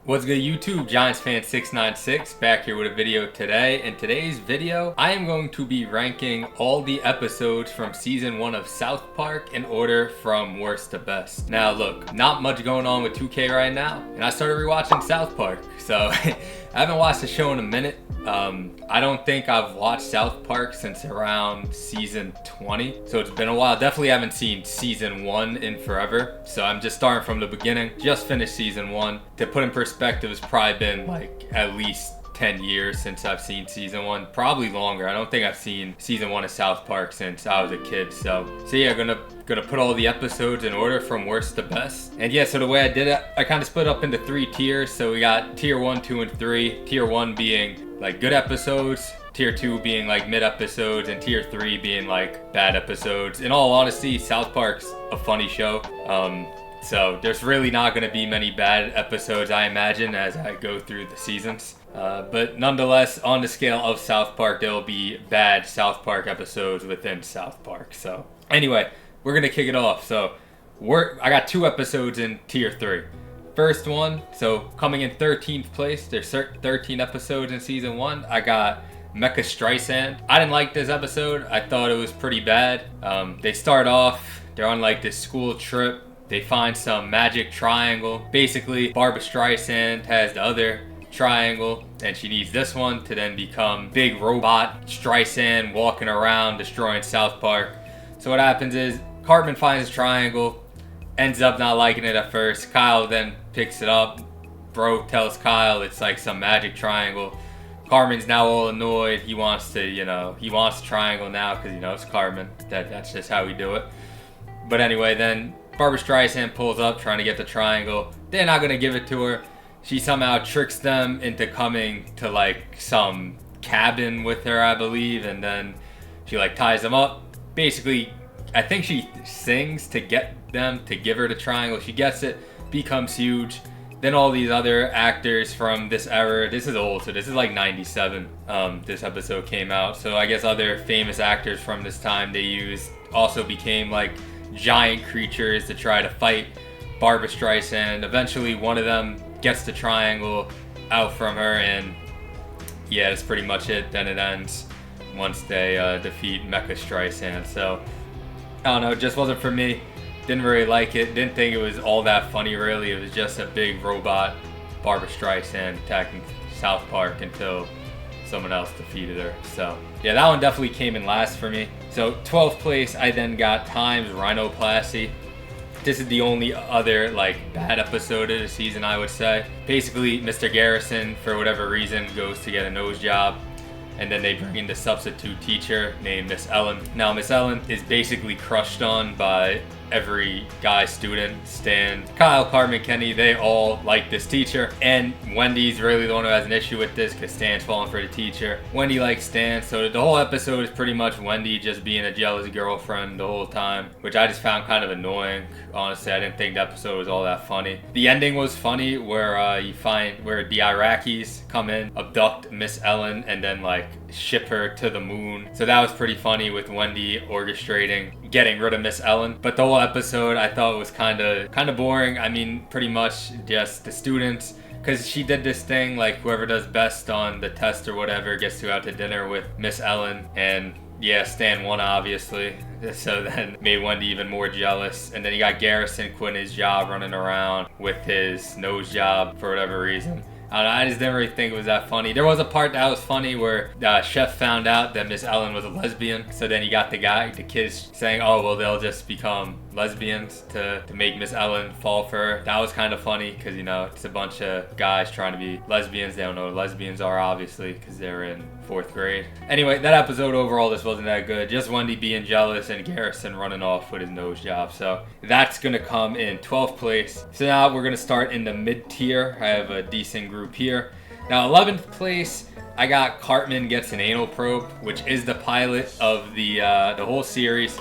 What's good YouTube? Giants fan 696 back here with a video today. In today's video, I am going to be ranking all the episodes from season 1 of South Park in order from worst to best. Now look, not much going on with 2K right now, and I started rewatching South Park, so I haven't watched the show in a minute. I don't think I've watched South Park since around season 20, so it's been a while. Definitely haven't seen season 1 in forever, so I'm just starting from the beginning. Just finished season 1. To put in perspective, it's probably been like at least 10 years since I've seen season 1, probably longer. I don't think I've seen season 1 of South Park since I was a kid. So yeah, gonna put all the episodes in order from worst to best. And yeah, so the way I did it, I kind of split up into 3 tiers. So we got tier 1, 2, and 3. Tier 1 being like good episodes, tier 2 being like mid episodes, and tier 3 being like bad episodes. In all honesty, South Park's a funny show. So there's really not going to be many bad episodes, I imagine, as I go through the seasons. But nonetheless, on the scale of South Park, there will be bad South Park episodes within South Park. So anyway, we're going to kick it off. So I got 2 episodes in tier 3. First one, so coming in 13th place, there's 13 episodes in season 1. I got Mecha Streisand. I didn't like this episode. I thought it was pretty bad. They start off, they're on like this school trip. They find some magic triangle. Basically, Barbara Streisand has the other triangle, and she needs this one to then become big robot Streisand walking around destroying South Park. So what happens is Cartman finds the triangle, ends up not liking it at first. Kyle then picks it up. Bro tells Kyle it's like some magic triangle. Cartman's now all annoyed. He wants the triangle now because it's Cartman. That's just how we do it. But anyway, then Barbara Streisand pulls up trying to get the triangle. They're not gonna give it to her. She somehow tricks them into coming to like some cabin with her, I believe, and then she like ties them up. Basically, I think she sings to get them to give her the triangle. She gets it, becomes huge. Then all these other actors from this era, this is old, so this is like 97, this episode came out. So I guess other famous actors from this time they used also became like giant creatures to try to fight Barbara Streisand. Eventually one of them gets the triangle out from her, and yeah, that's pretty much it. Then it ends once they defeat Mecha Streisand. So I don't know, it just wasn't for me. Didn't really like it. Didn't think it was all that funny really. It was just a big robot Barbara Streisand attacking South Park until someone else defeated her. So yeah, that one definitely came in last for me. So 12th place, I then got Time's Rhinoplasty. This is the only other like bad episode of the season, I would say. Basically, Mr. Garrison, for whatever reason, goes to get a nose job, and then they bring in the substitute teacher named Miss Ellen. Now, Miss Ellen is basically crushed on by every guy student. Stan, Kyle, Cartman, Kenny, they all like this teacher. And Wendy's really the one who has an issue with this because Stan's falling for the teacher. Wendy likes Stan, so the whole episode is pretty much Wendy just being a jealous girlfriend the whole time, which I just found kind of annoying. Honestly, I didn't think the episode was all that funny. The ending was funny where you find where the Iraqis come in, abduct Miss Ellen, and then like ship her to the moon. So that was pretty funny with Wendy orchestrating getting rid of Miss Ellen. But the whole episode I thought was kind of boring. I mean, pretty much just the students, because she did this thing like whoever does best on the test or whatever gets to go out to dinner with Miss Ellen, and yeah, Stan won obviously, so then made Wendy even more jealous. And then you got Garrison quitting his job, running around with his nose job for whatever reason. I don't know, I just didn't really think it was that funny. There was a part that was funny where Chef found out that Miss Ellen was a lesbian. So then you got the kids saying, oh, well, they'll just become lesbians to make Miss Ellen fall for her. That was kind of funny because, it's a bunch of guys trying to be lesbians. They don't know what lesbians are, obviously, because they're in 4th grade. Anyway, that episode overall just wasn't that good. Just Wendy being jealous and Garrison running off with his nose job. So that's going to come in 12th place. So now we're going to start in the mid tier. I have a decent group here. Now 11th place, I got Cartman Gets an Anal Probe, which is the pilot of the whole series.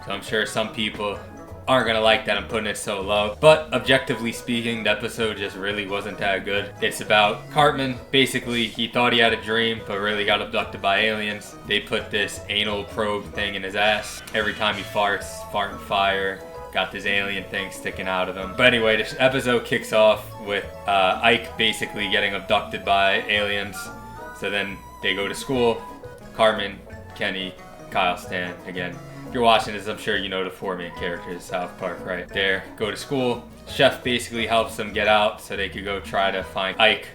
So I'm sure some people aren't gonna like that I'm putting it so low. But objectively speaking, the episode just really wasn't that good. It's about Cartman. Basically, he thought he had a dream, but really got abducted by aliens. They put this anal probe thing in his ass. Every time he farts, fart and fire. got this alien thing sticking out of him. But anyway, this episode kicks off with Ike basically getting abducted by aliens. So then they go to school. Cartman, Kenny, Kyle, Stan. Again, if you're watching this, I'm sure you know the 4 main characters of South Park right there. Go to school. Chef basically helps them get out so they could go try to find Ike,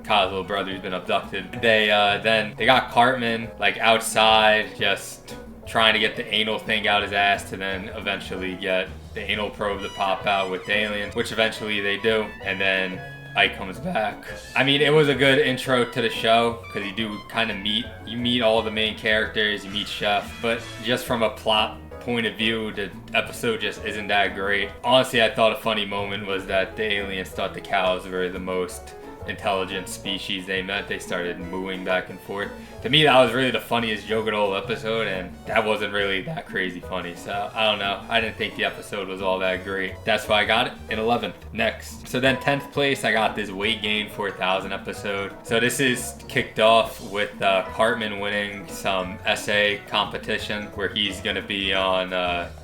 Kyle's little brother, who's been abducted. They got Cartman like outside, just trying to get the anal thing out his ass to then eventually get the anal probe to pop out with the aliens, which eventually they do. And then Ike comes back. I mean, it was a good intro to the show because you do kind of meet all the main characters, you meet Chef, but just from a plot point of view, the episode just isn't that great. Honestly, I thought a funny moment was that the aliens thought the cows were the most intelligent species they met. They started mooing back and forth. To me, that was really the funniest joke of the whole episode, and that wasn't really that crazy funny. So I don't know. I didn't think the episode was all that great. That's why I got it in 11th. Next. So then 10th place, I got this Weight Gain 4000 episode. So this is kicked off with Cartman winning some essay competition where he's gonna be on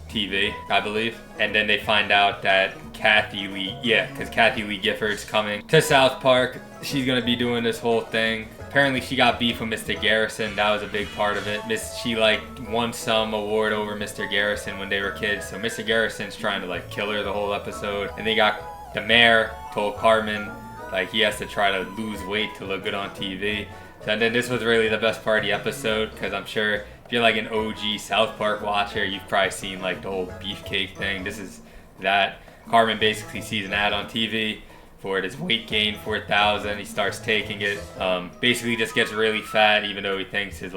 TV, I believe. And then they find out that Kathy Lee Gifford's coming to South Park. She's gonna be doing this whole thing. Apparently she got beef with Mr. Garrison. That was a big part of it. She won some award over Mr. Garrison when they were kids. So Mr. Garrison's trying to kill her the whole episode. And they got the mayor told Cartman he has to try to lose weight to look good on TV. And then this was really the best part of the episode because I'm sure if you're an OG South Park watcher, you've probably seen the whole beefcake thing. This is that. Cartman basically sees an ad on TV for this Weight Gain 4000. He starts taking it. Basically just gets really fat even though he thinks his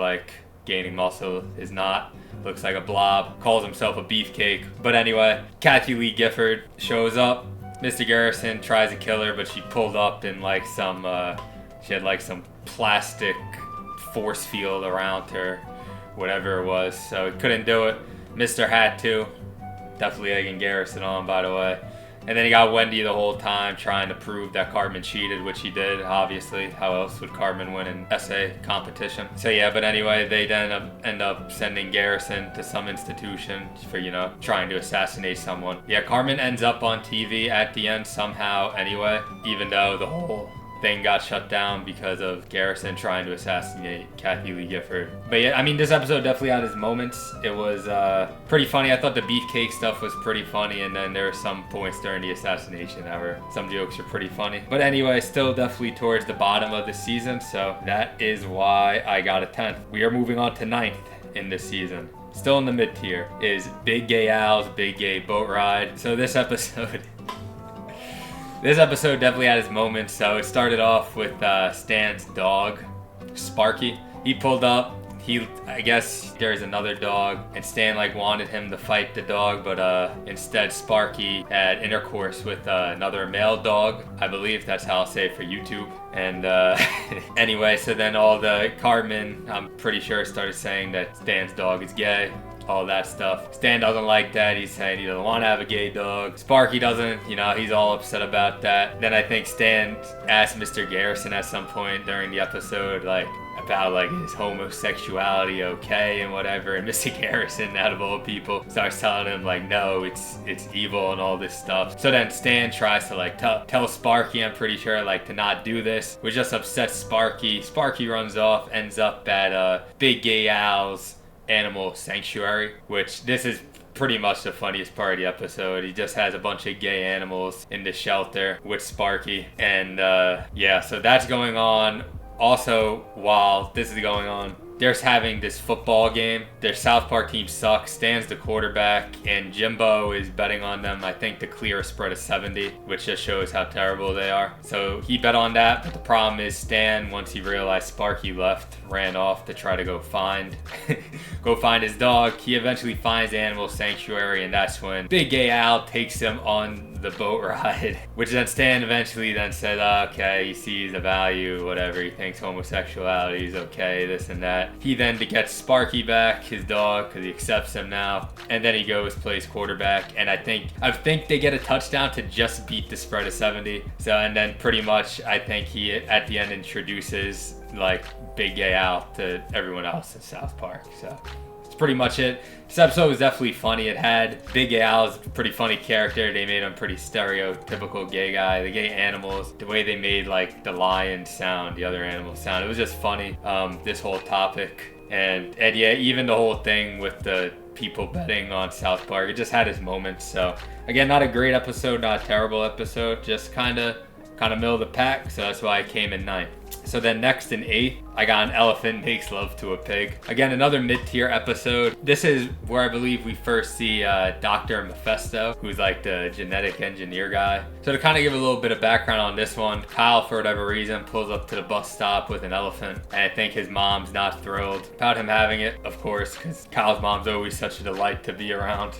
gaining muscle is not. Looks like a blob. Calls himself a beefcake. But anyway, Kathy Lee Gifford shows up. Mr. Garrison tries to kill her, but she pulled up in she had some plastic force field around her, whatever it was, so he couldn't do it. Mr. had to. Definitely egging Garrison on, by the way. And then he got Wendy the whole time trying to prove that Cartman cheated, which he did, obviously. How else would Cartman win an essay competition? So yeah, but anyway, they then end up sending Garrison to some institution for, trying to assassinate someone. Yeah, Cartman ends up on TV at the end somehow anyway, even though the whole thing got shut down because of Garrison trying to assassinate Kathy Lee Gifford. But yeah, I mean, this episode definitely had its moments. It was pretty funny. I thought the beefcake stuff was pretty funny, and then there were some points during the assassination that some jokes were pretty funny. But anyway, still definitely towards the bottom of the season, so that is why I got a 10th. We are moving on to 9th in this season. Still in the mid tier is Big Gay Al's Big Gay Boat Ride. So this episode definitely had its moments. So it started off with Stan's dog, Sparky. He pulled up. I guess there's another dog, and Stan wanted him to fight the dog, but instead Sparky had intercourse with another male dog. I believe that's how I'll say it for YouTube. And anyway, so then all the Cartman, I'm pretty sure, started saying that Stan's dog is gay. All that stuff. Stan doesn't like that. He's saying he doesn't want to have a gay dog. Sparky doesn't, he's all upset about that. Then I think Stan asked Mr. Garrison at some point during the episode, about his homosexuality, okay, and whatever. And Mr. Garrison, out of all people, starts telling him no, it's evil and all this stuff. So then Stan tries to tell Sparky, I'm pretty sure, to not do this, which just upsets Sparky. Sparky runs off, ends up at Big Gay Al's animal sanctuary, which this is pretty much the funniest part of the episode. He just has a bunch of gay animals in the shelter with Sparky, and yeah, so that's going on. Also, while this is going on, they're having this football game. Their South Park team sucks. Stan's the quarterback, and Jimbo is betting on them, I think, to clear a spread of 70, which just shows how terrible they are. So he bet on that, but the problem is Stan, once he realized Sparky left, ran off to try to go find his dog. He eventually finds Animal Sanctuary, and that's when Big Gay Al takes him on the boat ride, which then Stan eventually then said, okay, he sees the value, whatever, he thinks homosexuality is okay, this and that. He then gets Sparky back, his dog, because he accepts him now, and then he goes, plays quarterback, and I think they get a touchdown to just beat the spread of 70. So, and then pretty much I think he at the end introduces Big Gay Al to everyone else in South Park. So it's pretty much it. This episode was definitely funny. It had Big Al's pretty funny character. They made him pretty stereotypical gay guy. The gay animals, the way they made like the lion sound, the other animal sound. It was just funny. This whole topic and yeah, even the whole thing with the people betting on South Park. It just had its moments. So again, not a great episode, not a terrible episode. Just kind of middle of the pack. So that's why I came in 9th. So then next in 8th, I got An Elephant Makes Love to a Pig. Again, another mid-tier episode. This is where I believe we first see Dr. Mephisto, who's like the genetic engineer guy. So to kind of give a little bit of background on this one, Kyle, for whatever reason, pulls up to the bus stop with an elephant. And I think his mom's not thrilled about him having it, of course, because Kyle's mom's always such a delight to be around.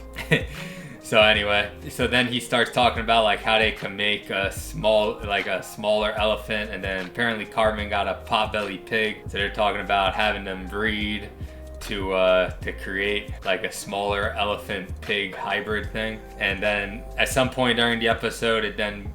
So anyway, so then he starts talking about like how they can make a smaller elephant, and then apparently Cartman got a potbelly pig. So they're talking about having them breed to create like a smaller elephant pig hybrid thing. And then at some point during the episode,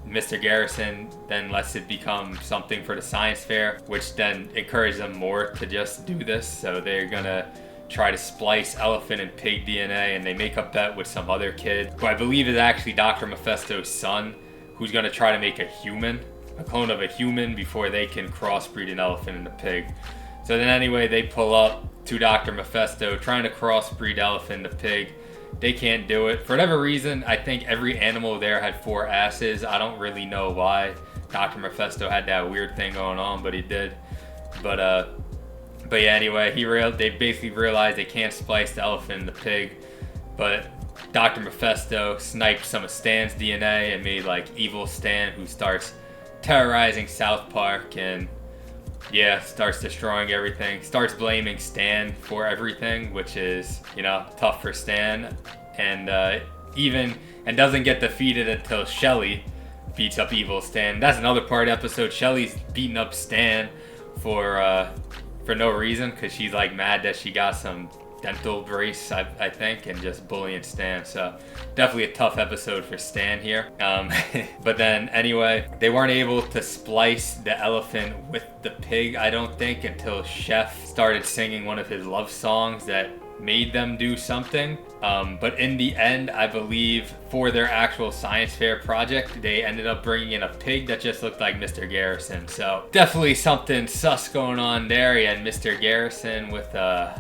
Mr. Garrison then lets it become something for the science fair, which then encourages them more to just do this. So they're gonna try to splice elephant and pig DNA, and they make a bet with some other kid who I believe is actually Dr. Mephisto's son, who's going to try to make a clone of a human before they can crossbreed an elephant and a pig. So then anyway, they pull up to Dr. Mephisto trying to crossbreed elephant and a pig. They can't do it. For whatever reason, I think every animal there had 4 asses. I don't really know why Dr. Mephisto had that weird thing going on, but he did. But yeah, anyway, they basically realized they can't splice the elephant and the pig, but Dr. Mephisto sniped some of Stan's DNA and made like evil Stan, who starts terrorizing South Park and yeah, starts destroying everything, starts blaming Stan for everything, which is, tough for Stan, and doesn't get defeated until Shelly beats up evil Stan. That's another part of the episode. Shelly's beating up Stan for no reason, because she's like mad that she got some dental brace, I think, and just bullying Stan. So definitely a tough episode for Stan here. But then anyway, they weren't able to splice the elephant with the pig, I don't think, until Chef started singing one of his love songs that made them do something. But in the end, I believe for their actual science fair project, they ended up bringing in a pig that just looked like Mr. Garrison. So definitely something sus going on there. You had Mr. Garrison with a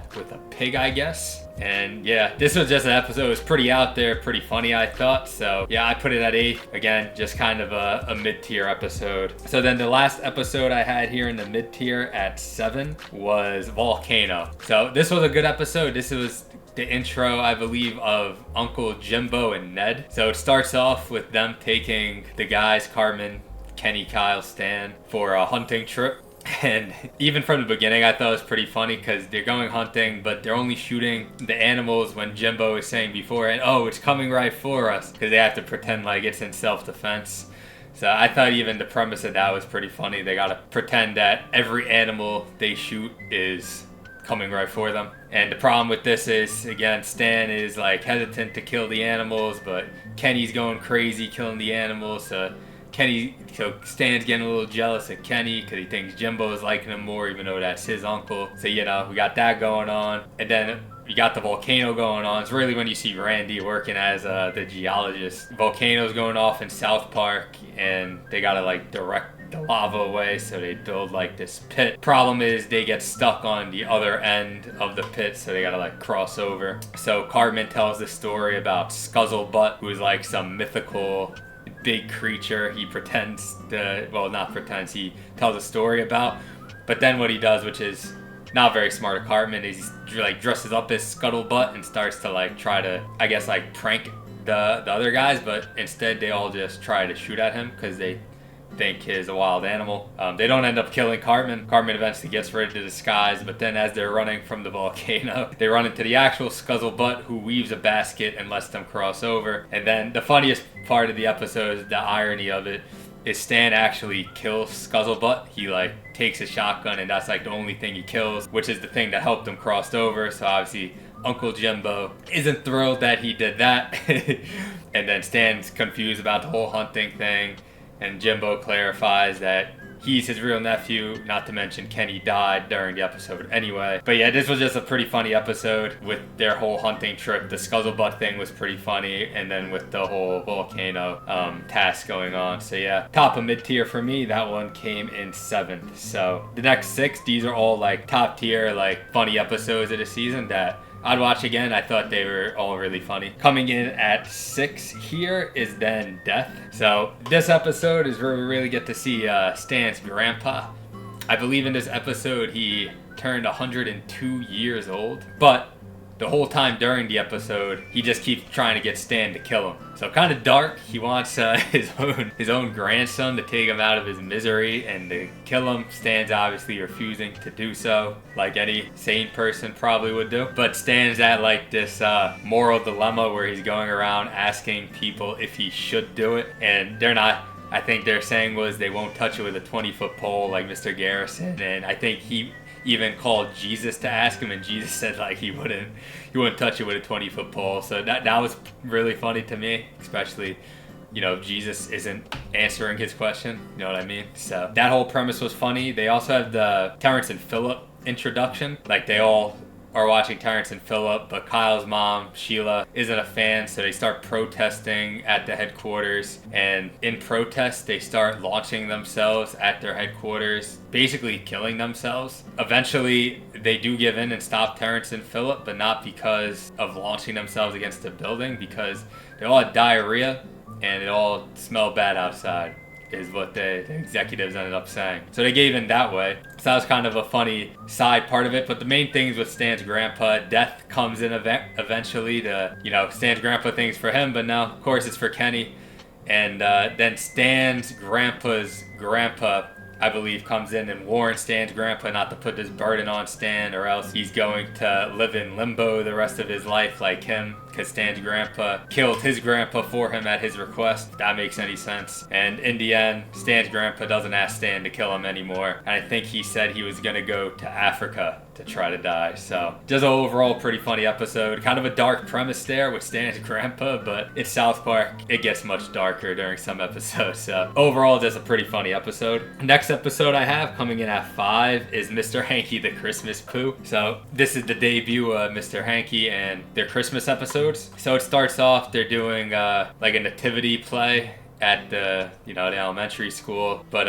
pig, I guess. And yeah, this was just an episode. It was pretty out there, pretty funny, I thought. So yeah, I put it at 8. Again, just kind of a mid-tier episode. So then the last episode I had here in the mid-tier at 7 was Volcano. So this was a good episode. This was the intro, I believe, of Uncle Jimbo and Ned. So it starts off with them taking the guys, Cartman, Kenny, Kyle, Stan, for a hunting trip. And even from the beginning, I thought it was pretty funny because they're going hunting, but they're only shooting the animals when Jimbo was saying before, and oh, it's coming right for us, because they have to pretend like it's in self-defense. So I thought even the premise of that was pretty funny. They gotta pretend that every animal they shoot is coming right for them. And the problem with this is, again, Stan is like hesitant to kill the animals, but Kenny's going crazy killing the animals. So Stan's getting a little jealous of Kenny because he thinks Jimbo is liking him more, even though that's his uncle. So, we got that going on. And then you got the volcano going on. It's really when you see Randy working as the geologist. Volcano's going off in South Park, and they gotta like direct the lava away, so they build like this pit. Problem is they get stuck on the other end of the pit, so they gotta like cross over. So Cartman tells the story about Scuzzlebutt, who is like some mythical big creature he he tells a story about. But then what he does, which is not very smart of Cartman, is he like dresses up as Scuttlebutt and starts to like try to, I guess, like prank the other guys, but instead they all just try to shoot at him because they think he's a wild animal. They don't end up killing Cartman. Cartman eventually gets rid of the disguise, but then as they're running from the volcano, they run into the actual Scuzzlebutt, who weaves a basket and lets them cross over. And then the funniest part of the episode is the irony of it is Stan actually kills Scuzzlebutt. He like takes a shotgun, and that's like the only thing he kills, which is the thing that helped him cross over. So obviously Uncle Jimbo isn't thrilled that he did that. And then Stan's confused about the whole hunting thing, and Jimbo clarifies that he's his real nephew, not to mention Kenny died during the episode anyway. But yeah, this was just a pretty funny episode with their whole hunting trip. The Scuzzlebutt thing was pretty funny, and then with the whole volcano task going on. So yeah, top of mid-tier for me. That one came in 7th. So the next 6, these are all like top tier, like funny episodes of the season that I'd watch again. I thought they were all really funny. Coming in at 6 here is then Death. So this episode is where we really get to see Stan's grandpa. I believe in this episode he turned 102 years old, but the whole time during the episode, he just keeps trying to get Stan to kill him. So kind of dark. He wants his own grandson to take him out of his misery and to kill him. Stan's obviously refusing to do so, like any sane person probably would do. But Stan's at like this moral dilemma where he's going around asking people if he should do it, and they're not. I think their saying was they won't touch it with a 20-foot pole like Mr. Garrison, and I think he even called Jesus to ask him, and Jesus said like he wouldn't touch it with a 20-foot pole. So that was really funny to me, especially, you know, Jesus isn't answering his question, you know what I mean? So that whole premise was funny. They also have the Terrence and Phillip introduction, like they all are watching Terrence and Phillip, but Kyle's mom, Sheila, isn't a fan, so they start protesting at the headquarters, and in protest, they start launching themselves at their headquarters, basically killing themselves. Eventually, they do give in and stop Terrence and Phillip, but not because of launching themselves against the building, because they all had diarrhea, and it all smelled bad outside, is what the executives ended up saying. So they gave in that way. So that was kind of a funny side part of it. But the main thing is with Stan's grandpa. Death comes in eventually to, you know, Stan's grandpa things for him, but now, of course, it's for Kenny. And then Stan's grandpa's grandpa, I believe, comes in and warns Stan's grandpa not to put this burden on Stan, or else he's going to live in limbo the rest of his life like him, because Stan's grandpa killed his grandpa for him at his request. If that makes any sense. And in the end, Stan's grandpa doesn't ask Stan to kill him anymore, and I think he said he was going to go to Africa to try to die. So just an overall pretty funny episode. Kind of a dark premise there with Stan's grandpa, but it's South Park. It gets much darker during some episodes. So overall, just a pretty funny episode. Next episode I have coming in at 5 is Mr. Hanky the Christmas Pooh. So this is the debut of Mr. Hanky and their Christmas episodes. So it starts off, they're doing like a nativity play at the elementary school, but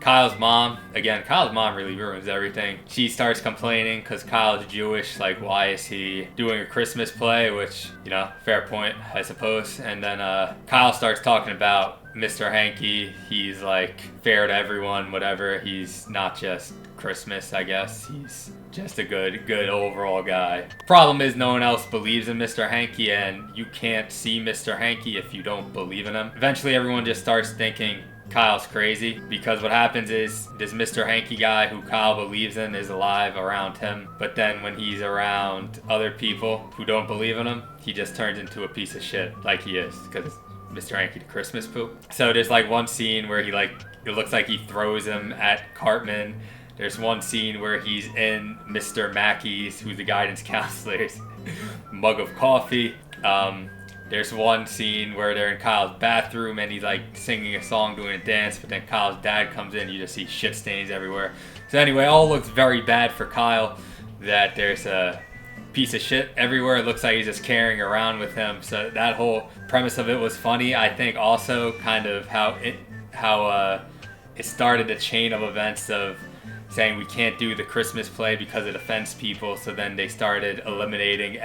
Kyle's mom really ruins everything. She starts complaining because Kyle is Jewish, like why is he doing a Christmas play, which, you know, fair point, I suppose. And then Kyle starts talking about Mr. Hanky. He's like fair to everyone, whatever. He's not just Christmas, I guess. He's just a good overall guy. Problem is no one else believes in Mr. Hanky, and you can't see Mr. Hanky if you don't believe in him. Eventually everyone just starts thinking Kyle's crazy, because what happens is this Mr. Hanky guy who Kyle believes in is alive around him, but then when he's around other people who don't believe in him, he just turns into a piece of shit like he is, because Mr. Hanky the Christmas Pooh. So there's like one scene where it looks like he throws him at Cartman. There's one scene where he's in Mr. Mackey's, who's the guidance counselor's mug of coffee. There's one scene where they're in Kyle's bathroom and he's like singing a song, doing a dance, but then Kyle's dad comes in, you just see shit stains everywhere. So anyway, all looks very bad for Kyle, that there's a piece of shit everywhere. It looks like he's just carrying around with him. So that whole premise of it was funny. I think also kind of how it started a chain of events of saying we can't do the Christmas play because it offends people, so then they started eliminating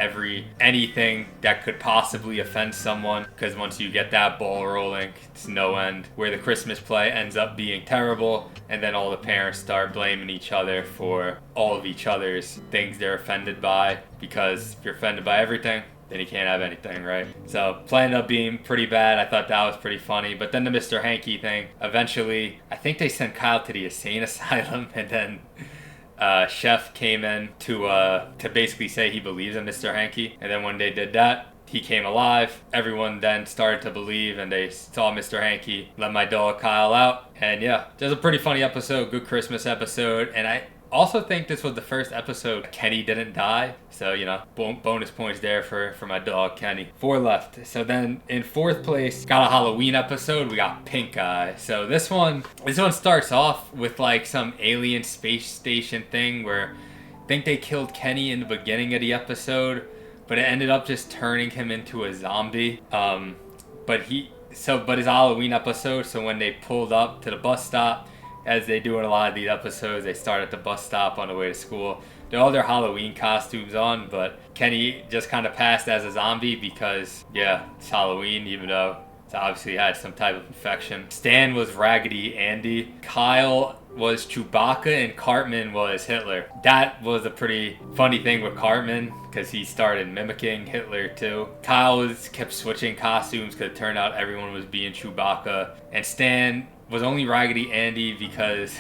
anything that could possibly offend someone, because once you get that ball rolling, it's no end, where the Christmas play ends up being terrible, and then all the parents start blaming each other for all of each other's things they're offended by, because if you're offended by everything, then you can't have anything, right? So planned up being pretty bad. I thought that was pretty funny. But then the Mr. Hanky thing, eventually, I think they sent Kyle to the insane asylum, and then Chef came in to basically say he believes in Mr. Hanky. And then when they did that, he came alive. Everyone then started to believe, and they saw Mr. Hanky let my dog Kyle out. And yeah, just a pretty funny episode, good Christmas episode. And I Also think this was the first episode Kenny didn't die. So, bonus points there for my dog, Kenny. 4 left. So then in 4th place, got a Halloween episode. We got Pink Eye. So this one starts off with like some alien space station thing where I think they killed Kenny in the beginning of the episode, but it ended up just turning him into a zombie. But his Halloween episode, so when they pulled up to the bus stop, as they do in a lot of these episodes, they start at the bus stop on the way to school. They all their Halloween costumes on, but Kenny just kind of passed as a zombie because, it's Halloween, even though it's obviously had some type of infection. Stan was Raggedy Andy. Kyle was Chewbacca, and Cartman was Hitler. That was a pretty funny thing with Cartman because he started mimicking Hitler too. Kyle kept switching costumes because it turned out everyone was being Chewbacca. And Stan was only Raggedy Andy because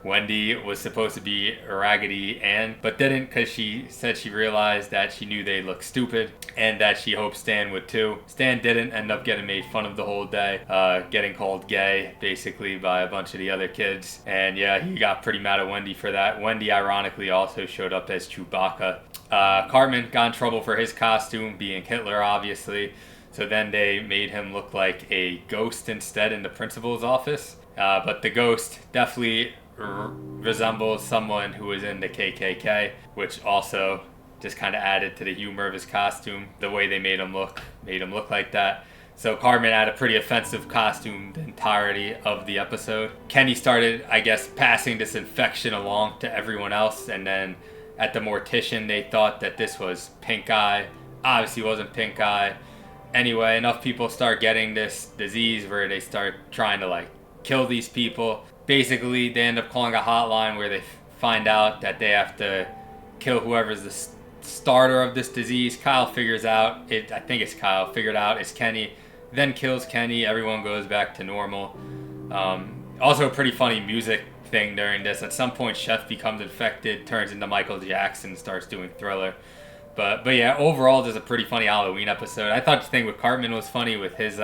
Wendy was supposed to be Raggedy Ann, but didn't because she said she realized that she knew they looked stupid and that she hoped Stan would too. Stan didn't end up getting made fun of the whole day, getting called gay basically by a bunch of the other kids. And he got pretty mad at Wendy for that. Wendy ironically also showed up as Chewbacca. Cartman got in trouble for his costume being Hitler, obviously. So then they made him look like a ghost instead in the principal's office. But the ghost definitely resembled someone who was in the KKK, which also just kind of added to the humor of his costume. The way they made him look like that. So Cartman had a pretty offensive costume the entirety of the episode. Kenny started, I guess, passing this infection along to everyone else. And then at the mortician, they thought that this was Pink Eye. Obviously, it wasn't Pink Eye. Anyway, enough people start getting this disease where they start trying to kill these people. Basically, they end up calling a hotline where they find out that they have to kill whoever's the starter of this disease. Kyle figures out it. I think it's Kyle figured out it's Kenny. Then kills Kenny. Everyone goes back to normal. Also, a pretty funny music thing during this. At some point, Chef becomes infected, turns into Michael Jackson, starts doing Thriller. But overall, there's a pretty funny Halloween episode. I thought the thing with Cartman was funny with his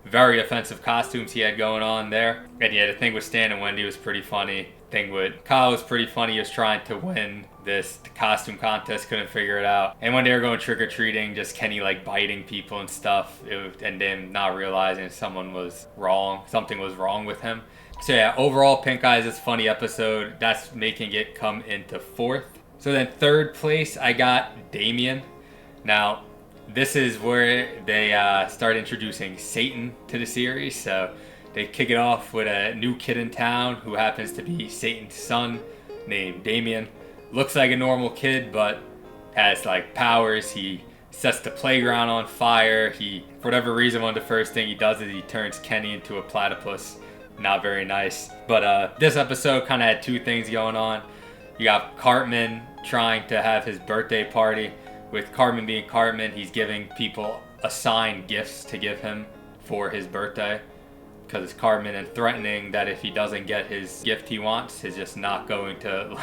very offensive costumes he had going on there. And the thing with Stan and Wendy was pretty funny. Thing with Kyle was pretty funny. He was trying to win the costume contest, couldn't figure it out. And when they were going trick-or-treating, just Kenny biting people and stuff, and then not realizing something was wrong with him. So overall, Pink Eye is this funny episode. That's making it come into 4th. So then 3rd place, I got Damien. Now, this is where they start introducing Satan to the series. So they kick it off with a new kid in town who happens to be Satan's son named Damien. Looks like a normal kid, but has powers. He sets the playground on fire. For whatever reason, one of the first thing he does is he turns Kenny into a platypus. Not very nice. But this episode kind of had 2 things going on. You got Cartman trying to have his birthday party. With Cartman being Cartman, he's giving people assigned gifts to give him for his birthday. Because it's Cartman, and threatening that if he doesn't get his gift he wants, he's just not going to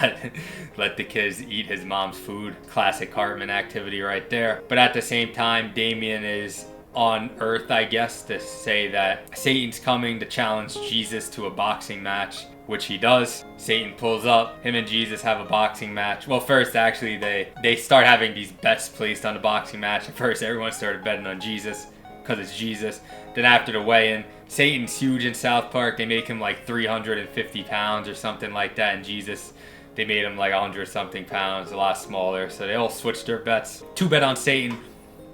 let the kids eat his mom's food. Classic Cartman activity right there. But at the same time, Damien is on Earth, I guess, to say that Satan's coming to challenge Jesus to a boxing match, which he does. Satan pulls up, him and Jesus have a boxing match. Well, first, actually, they start having these bets placed on the boxing match. At first, everyone started betting on Jesus, because it's Jesus. Then after the weigh-in, Satan's huge in South Park. They make him 350 pounds or something like that, and Jesus, they made him 100-something pounds, a lot smaller. So they all switched their bets. 2 bet on Satan,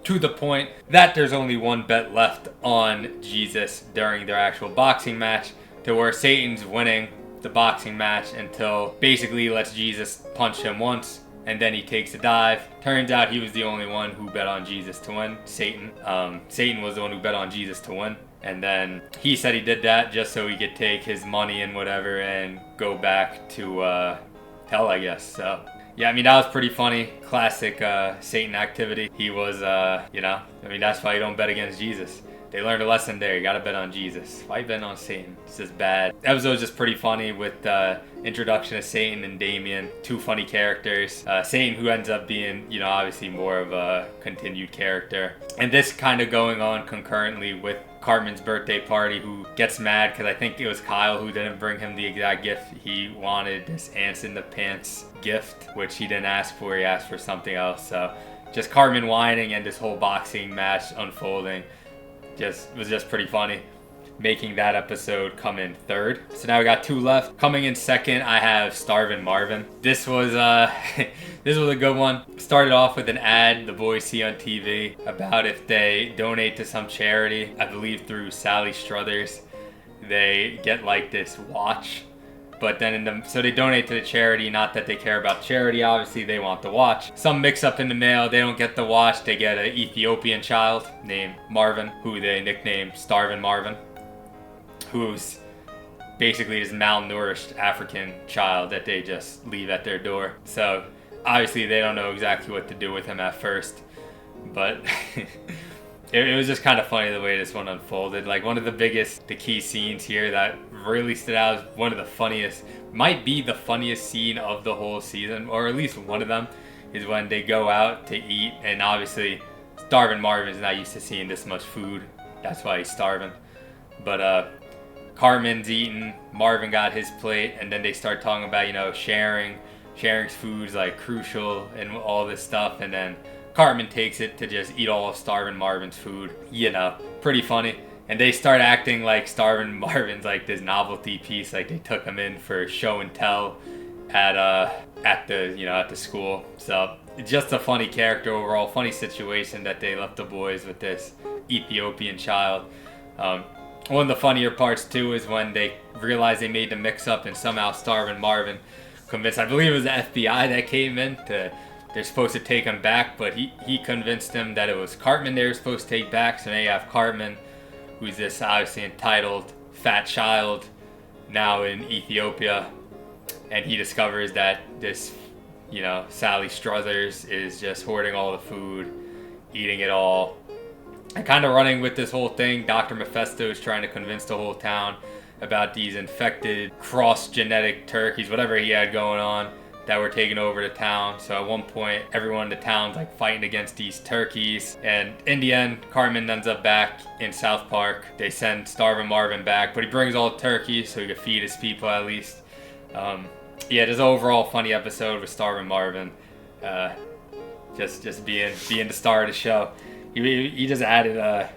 to the point that there's only 1 bet left on Jesus during their actual boxing match, to where Satan's winning the boxing match until basically he lets Jesus punch him once, and then he takes a dive. Turns out he was the only one who bet on Jesus to win. Satan was the one who bet on Jesus to win, and then he said he did that just so he could take his money and whatever and go back to hell, I guess. So that was pretty funny. Classic Satan activity. He was that's why you don't bet against Jesus. they learned a lesson there. You gotta bet on Jesus. Why bet on Satan? It's just bad. The episode was just pretty funny with the introduction of Satan and Damien, two funny characters. Satan, who ends up being, you know, obviously more of a continued character. And this kind of going on concurrently with Cartman's birthday party, who gets mad because I think it was Kyle who didn't bring him the exact gift he wanted, this ants in the pants gift, which he didn't ask for. He asked for something else. So just Cartman whining and this whole boxing match unfolding was just pretty funny, making that episode come in third. So now we got two left. Coming in second, I have Starvin' Marvin. This was this was a good one. Started off with an ad the boys see on TV about if they donate to some charity, I believe through Sally Struthers, they get like this watch. But then so they donate to the charity, not that they care about charity, obviously they want the watch. Some mix up in the mail, they don't get the watch, they get an Ethiopian child named Marvin, who they nicknamed Starvin' Marvin, who's basically this malnourished African child that they just leave at their door. So obviously they don't know exactly what to do with him at first, but it was just kind of funny the way this one unfolded. Like one of the key scenes here that really stood out as one of the funniest, might be the funniest scene of the whole season, or at least one of them, is when they go out to eat, and obviously Starvin' Marvin's not used to seeing this much food. That's why he's starving. But Cartman's eating, Marvin got his plate, and then they start talking about, you know, sharing food's like crucial and all this stuff, and then Cartman takes it to just eat all of Starvin' Marvin's food. You know, pretty funny. And they start acting like Starvin' Marvin's like this novelty piece, like they took him in for show and tell at the school. So it's just a funny character overall, funny situation that they left the boys with this Ethiopian child. One of the funnier parts too is when they realized they made the mix up and somehow Starvin' Marvin convinced, I believe it was the FBI that came in they're supposed to take him back, but he convinced them that it was Cartman they were supposed to take back. So now you have Cartman, who's this obviously entitled fat child now in Ethiopia, and he discovers that this, you know, Sally Struthers is just hoarding all the food, eating it all, and kind of running with this whole thing. Dr. Mephisto is trying to convince the whole town about these infected cross-genetic turkeys, whatever he had going on, that were taking over the town. So at one point, everyone in the town's like fighting against these turkeys. And in the end, Cartman ends up back in South Park. They send Starvin' Marvin back, but he brings all the turkeys so he can feed his people at least. Yeah, this overall funny episode with Starvin' Marvin. Just being the star of the show. He just added a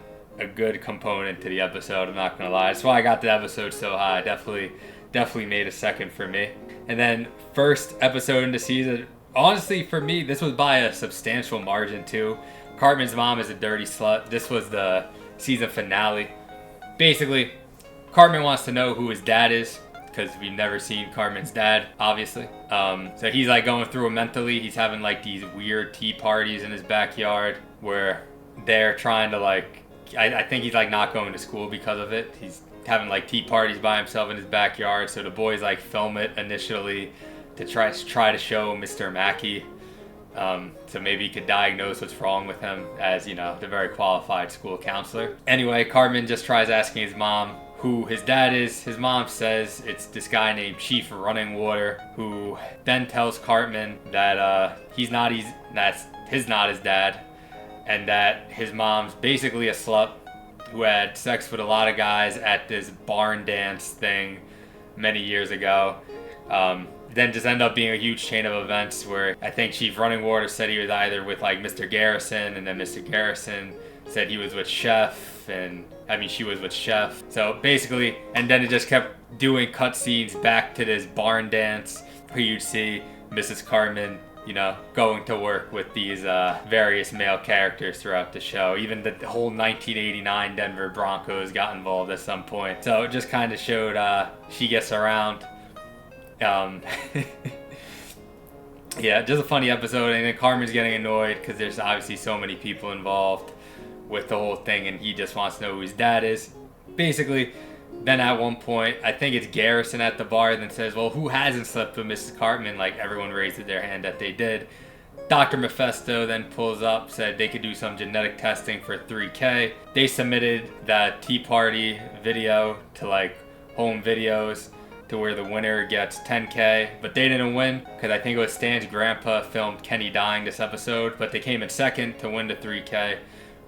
good component to the episode, I'm not gonna lie. That's why I got the episode so high. Definitely made a second for me. And then first episode in the season, honestly for me, this was by a substantial margin too. Cartman's mom is a dirty slut. This was the season finale. Basically, Cartman wants to know who his dad is, because we've never seen Cartman's dad, obviously. So he's like going through it mentally. He's having like these weird tea parties in his backyard where they're trying to like, I think he's like not going to school because of it. He's having like tea parties by himself in his backyard, so the boys like film it initially to try to show Mr. Mackey, so maybe he could diagnose what's wrong with him as, you know, the very qualified school counselor. Anyway, Cartman just tries asking his mom who his dad is. His mom says it's this guy named Chief Running Water, who then tells Cartman that he's not his dad, and that his mom's basically a slut who had sex with a lot of guys at this barn dance thing many years ago. Then just end up being a huge chain of events where I think Chief Running Water said he was either with like Mr. Garrison, and then Mr. Garrison said he was with Chef, and I mean she was with Chef. So basically, and then it just kept doing cutscenes back to this barn dance where you'd see Mrs. Cartman, you know, going to work with these various male characters throughout the show. Even the whole 1989 Denver Broncos got involved at some point. So it just kind of showed she gets around. Yeah, just a funny episode. And then Cartman's getting annoyed because there's obviously so many people involved with the whole thing, and he just wants to know who his dad is. Basically, then at one point, I think it's Garrison at the bar, then says, well, who hasn't slept with Mrs. Cartman? Like, everyone raised their hand that they did. Dr. Mephisto then pulls up, said they could do some genetic testing for 3K. They submitted that Tea Party video to like Home Videos to where the winner gets 10K, but they didn't win because I think it was Stan's grandpa filmed Kenny dying this episode, but they came in second to win the 3K,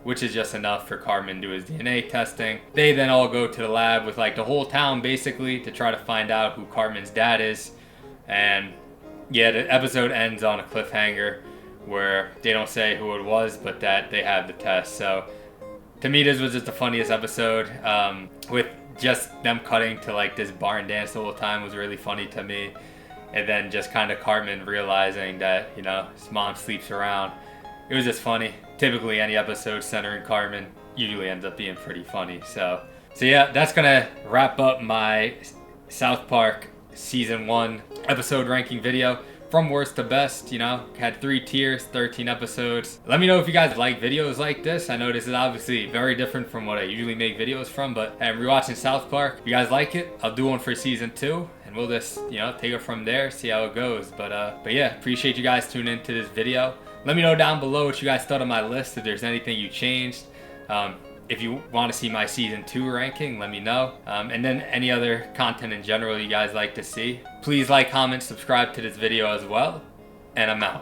which is just enough for Cartman to do his DNA testing. They then all go to the lab with like the whole town basically to try to find out who Cartman's dad is. And yeah, the episode ends on a cliffhanger where they don't say who it was, but that they have the test. So to me, this was just the funniest episode. With just them cutting to like this barn dance the whole time was really funny to me. And then just kind of Cartman realizing that, you know, his mom sleeps around. It was just funny. Typically any episode centering Cartman usually ends up being pretty funny. So yeah, that's gonna wrap up my South Park season 1 episode ranking video from worst to best. You know, had 3 tiers, 13 episodes. Let me know if you guys like videos like this. I know this is obviously very different from what I usually make videos from, but I'm rewatching South Park. If you guys like it, I'll do one for season 2 and we'll just, you know, take it from there, see how it goes. But yeah, appreciate you guys tuning into this video. Let me know down below what you guys thought of my list, if there's anything you changed. If you want to see my season 2 ranking, let me know. And then any other content in general you guys like to see. Please like, comment, subscribe to this video as well. And I'm out.